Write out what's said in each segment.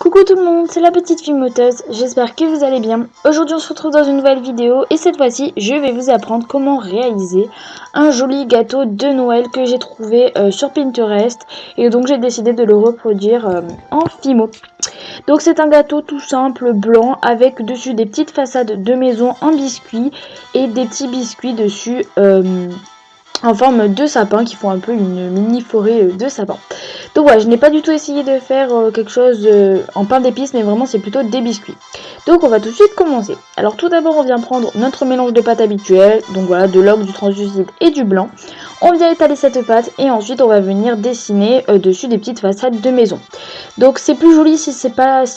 Coucou tout le monde, c'est la petite Fimoteuse, j'espère que vous allez bien. Aujourd'hui on se retrouve dans une nouvelle vidéo et cette fois-ci je vais vous apprendre comment réaliser un joli gâteau de Noël que j'ai trouvé sur Pinterest et donc j'ai décidé de le reproduire en Fimo. Donc c'est un gâteau tout simple blanc avec dessus des petites façades de maison en biscuit et des petits biscuits dessus en forme de sapin qui font un peu une mini forêt de sapin. Donc voilà, je n'ai pas du tout essayé de faire quelque chose en pain d'épices, mais vraiment c'est plutôt des biscuits. Donc on va tout de suite commencer. Alors tout d'abord on vient prendre notre mélange de pâte habituel, donc voilà, de l'ogre, du translucide et du blanc. On vient étaler cette pâte et ensuite on va venir dessiner dessus des petites façades de maison. Donc c'est plus joli si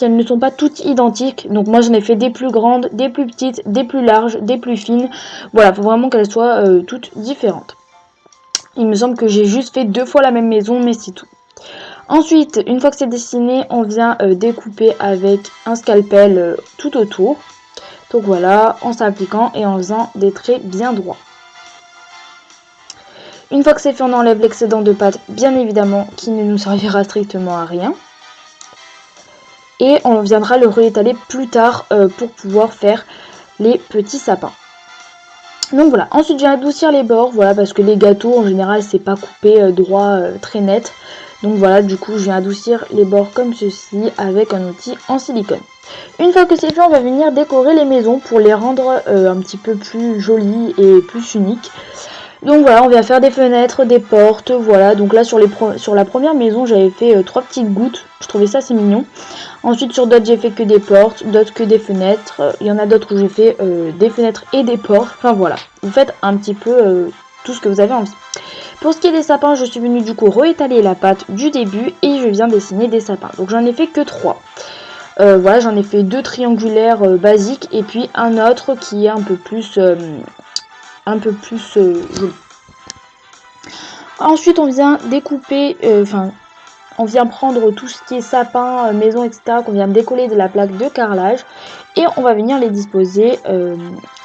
elles ne sont pas toutes identiques. Donc moi j'en ai fait des plus grandes, des plus petites, des plus larges, des plus fines. Voilà, il faut vraiment qu'elles soient toutes différentes. Il me semble que j'ai juste fait 2 fois la même maison, mais c'est tout. Ensuite, une fois que c'est dessiné, on vient découper avec un scalpel tout autour. Donc voilà, en s'appliquant et en faisant des traits bien droits. Une fois que c'est fait, on enlève l'excédent de pâte, bien évidemment, qui ne nous servira strictement à rien. Et on viendra le réétaler plus tard pour pouvoir faire les petits sapins. Donc voilà, ensuite je viens adoucir les bords, voilà, parce que les gâteaux en général c'est pas coupé droit très net. Donc voilà, du coup je viens adoucir les bords comme ceci avec un outil en silicone. Une fois que c'est fait, on va venir décorer les maisons pour les rendre un petit peu plus jolies et plus uniques. Donc voilà, on vient faire des fenêtres, des portes, voilà. Donc là sur la première maison j'avais fait 3 petites gouttes, je trouvais ça assez mignon. Ensuite sur d'autres j'ai fait que des portes, d'autres que des fenêtres. Il y en a d'autres où j'ai fait des fenêtres et des portes. Enfin voilà, vous faites un petit peu tout ce que vous avez envie. Pour ce qui est des sapins, je suis venue du coup réétaler la pâte du début et je viens dessiner des sapins. Donc j'en ai fait que 3. Voilà, j'en ai fait 2 triangulaires basiques et puis un autre qui est un peu plus joli. Ensuite on vient découper, on vient prendre tout ce qui est sapin, maison, etc. qu'on vient décoller de la plaque de carrelage. Et on va venir les disposer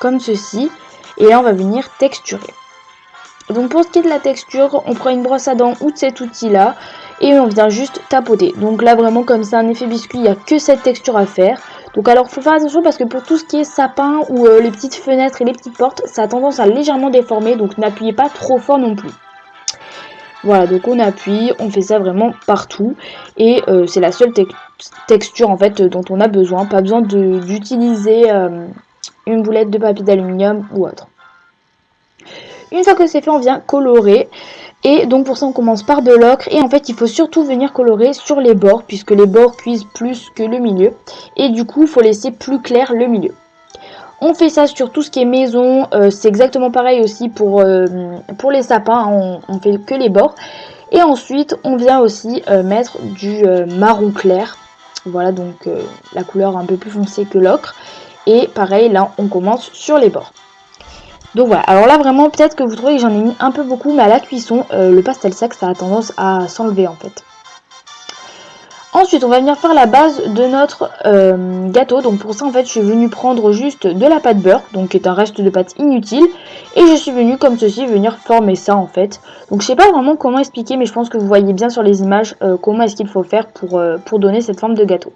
comme ceci. Et là on va venir texturer. Donc pour ce qui est de la texture, on prend une brosse à dents ou de cet outil là. Et on vient juste tapoter. Donc là vraiment comme c'est un effet biscuit, il n'y a que cette texture à faire. Donc alors il faut faire attention parce que pour tout ce qui est sapin ou les petites fenêtres et les petites portes, ça a tendance à légèrement déformer. Donc n'appuyez pas trop fort non plus. Voilà, donc on appuie, on fait ça vraiment partout. Et c'est la seule texture en fait dont on a besoin. Pas besoin d'utiliser une boulette de papier d'aluminium ou autre. Une fois que c'est fait, on vient colorer. Et donc pour ça on commence par de l'ocre. Et en fait il faut surtout venir colorer sur les bords, puisque les bords cuisent plus que le milieu. Et du coup il faut laisser plus clair le milieu. On fait ça sur tout ce qui est maison, c'est exactement pareil aussi pour les sapins, hein, on fait que les bords. Et ensuite on vient aussi mettre du marron clair, voilà donc la couleur un peu plus foncée que l'ocre. Et pareil là on commence sur les bords. Donc voilà, alors là vraiment peut-être que vous trouvez que j'en ai mis un peu beaucoup, mais à la cuisson le pastel sec ça a tendance à s'enlever en fait. Ensuite, on va venir faire la base de notre gâteau. Donc pour ça, en fait, je suis venue prendre juste de la pâte beurre, donc qui est un reste de pâte inutile. Et je suis venue, comme ceci, venir former ça, en fait. Donc je sais pas vraiment comment expliquer, mais je pense que vous voyez bien sur les images comment est-ce qu'il faut faire pour donner cette forme de gâteau.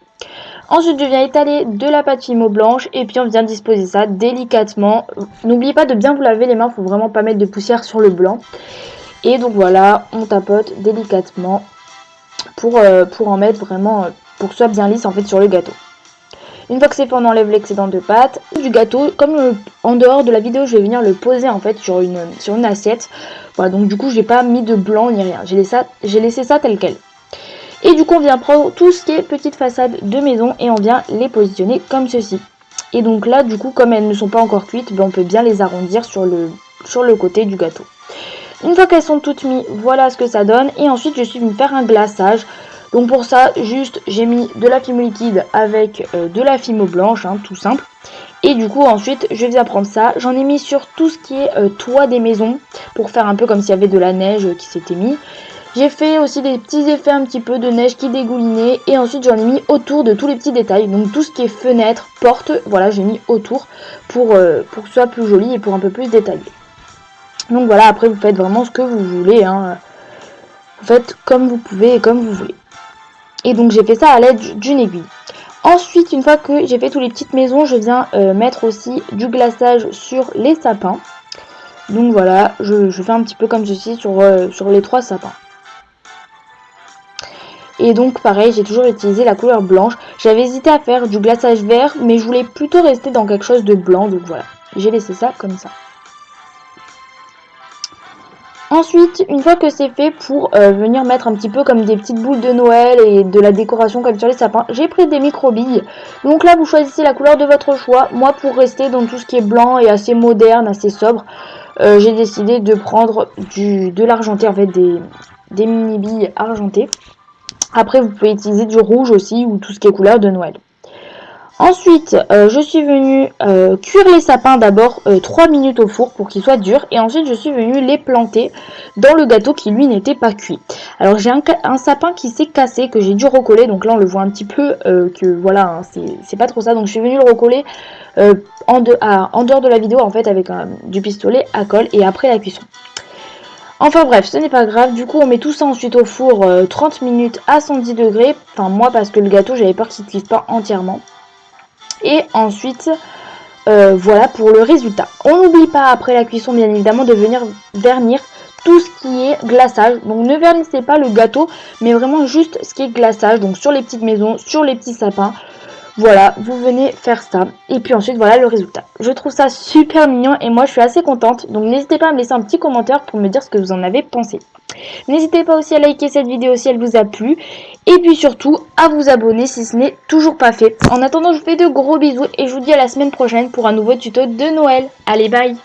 Ensuite, je viens étaler de la pâte Fimo blanche et puis on vient disposer ça délicatement. N'oubliez pas de bien vous laver les mains, faut vraiment pas mettre de poussière sur le blanc. Et donc voilà, on tapote délicatement. Pour en mettre vraiment, pour que ce soit bien lisse en fait sur le gâteau. Une fois que c'est fait, on enlève l'excédent de pâte du gâteau. Comme en dehors de la vidéo, je vais venir le poser en fait sur une assiette. Voilà, donc du coup, j'ai pas mis de blanc ni rien. J'ai laissé ça tel quel. Et du coup, on vient prendre tout ce qui est petite façade de maison et on vient les positionner comme ceci. Et donc là, du coup, comme elles ne sont pas encore cuites, on peut bien les arrondir sur le côté du gâteau. Une fois qu'elles sont toutes mises, voilà ce que ça donne. Et ensuite, je suis venue faire un glaçage. Donc pour ça, juste, j'ai mis de la Fimo liquide avec de la Fimo blanche, hein, tout simple. Et du coup, ensuite, je viens prendre ça. J'en ai mis sur tout ce qui est toit des maisons, pour faire un peu comme s'il y avait de la neige qui s'était mis. J'ai fait aussi des petits effets un petit peu de neige qui dégoulinait. Et ensuite, j'en ai mis autour de tous les petits détails. Donc tout ce qui est fenêtre, porte, voilà, j'ai mis autour pour que ce soit plus joli et pour un peu plus détaillé. Donc voilà, après vous faites vraiment ce que vous voulez, hein. Vous faites comme vous pouvez et comme vous voulez. Et donc j'ai fait ça à l'aide d'une aiguille. Ensuite, une fois que j'ai fait toutes les petites maisons, je viens mettre aussi du glaçage sur les sapins. Donc voilà, je fais un petit peu comme ceci sur les 3 sapins. Et donc pareil, j'ai toujours utilisé la couleur blanche. J'avais hésité à faire du glaçage vert, mais je voulais plutôt rester dans quelque chose de blanc. Donc voilà, j'ai laissé ça comme ça. Ensuite, une fois que c'est fait, pour venir mettre un petit peu comme des petites boules de Noël et de la décoration comme sur les sapins, j'ai pris des micro-billes. Donc là, vous choisissez la couleur de votre choix. Moi, pour rester dans tout ce qui est blanc et assez moderne, assez sobre, j'ai décidé de prendre de l'argenté, en fait, des mini-billes argentées. Après, vous pouvez utiliser du rouge aussi ou tout ce qui est couleur de Noël. Ensuite, je suis venue cuire les sapins d'abord 3 minutes au four pour qu'ils soient durs. Et ensuite, je suis venue les planter dans le gâteau qui, lui, n'était pas cuit. Alors, j'ai un sapin qui s'est cassé, que j'ai dû recoller. Donc là, on le voit un petit peu que, voilà, hein, c'est pas trop ça. Donc, je suis venue le recoller en dehors de la vidéo, en fait, avec du pistolet à colle et après la cuisson. Enfin bref, ce n'est pas grave, du coup on met tout ça ensuite au four 30 minutes à 110 degrés. Enfin moi parce que le gâteau j'avais peur qu'il ne cuise pas entièrement. Et ensuite, voilà pour le résultat. On n'oublie pas après la cuisson bien évidemment de venir vernir tout ce qui est glaçage. Donc ne vernissez pas le gâteau, mais vraiment juste ce qui est glaçage. Donc sur les petites maisons, sur les petits sapins. Voilà, vous venez faire ça. Et puis ensuite, voilà le résultat. Je trouve ça super mignon et moi je suis assez contente. Donc n'hésitez pas à me laisser un petit commentaire pour me dire ce que vous en avez pensé. N'hésitez pas aussi à liker cette vidéo si elle vous a plu. Et puis surtout, à vous abonner si ce n'est toujours pas fait. En attendant, je vous fais de gros bisous et je vous dis à la semaine prochaine pour un nouveau tuto de Noël. Allez, bye!